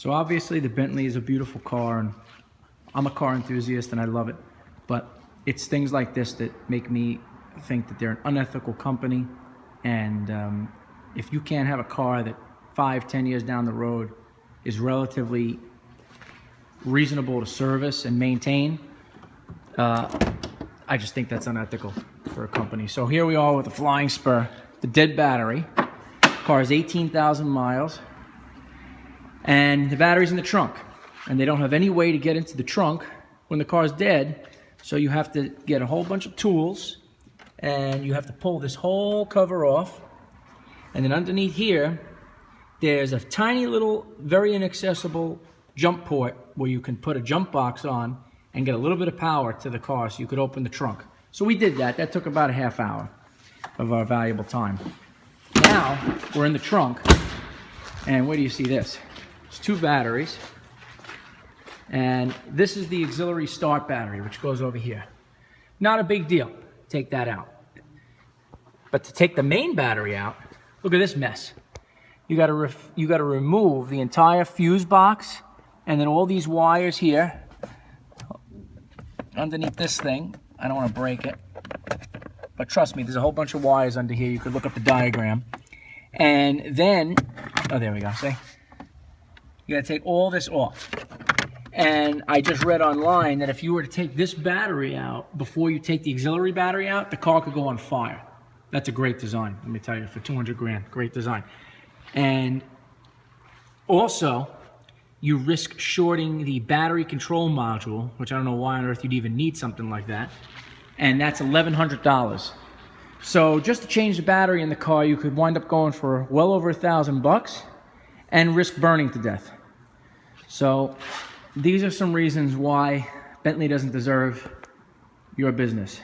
So obviously the Bentley is a beautiful car, and I'm a car enthusiast and I love it. But it's things like this that make me think that they're an unethical company. And if you can't have a car that 5-10 years down the road is relatively reasonable to service and maintain, I just think that's unethical for a company. So here we are with the Flying Spur, the dead battery. Car is 18,000 miles, and the battery's in the trunk, and they don't have any way to get into the trunk when the car's dead. So you have to get a whole bunch of tools, and you have to pull this whole cover off. And then underneath here, there's a tiny little, very inaccessible jump port where you can put a jump box on and get a little bit of power to the car so you could open the trunk. So we did that. That took about a half hour of our valuable time. Now we're in the trunk, and where do you see this? It's 2 batteries, and this is the auxiliary start battery, which goes over here. Not a big deal, take that out. But to take the main battery out, look at this mess. You got to remove the entire fuse box, and then all these wires here underneath this thing. I don't want to break it, but trust me, there's a whole bunch of wires under here. You could look up the diagram. And then, oh, there we go, see? You gotta take all this off. And I just read online that if you were to take this battery out before you take the auxiliary battery out, the car could go on fire. That's a great design, let me tell you, for 200 grand, great design. And also, you risk shorting the battery control module, which I don't know why on earth you'd even need something like that. And that's $1,100. So just to change the battery in the car, you could wind up going for well over $1,000 and risk burning to death. So these are some reasons why Bentley doesn't deserve your business.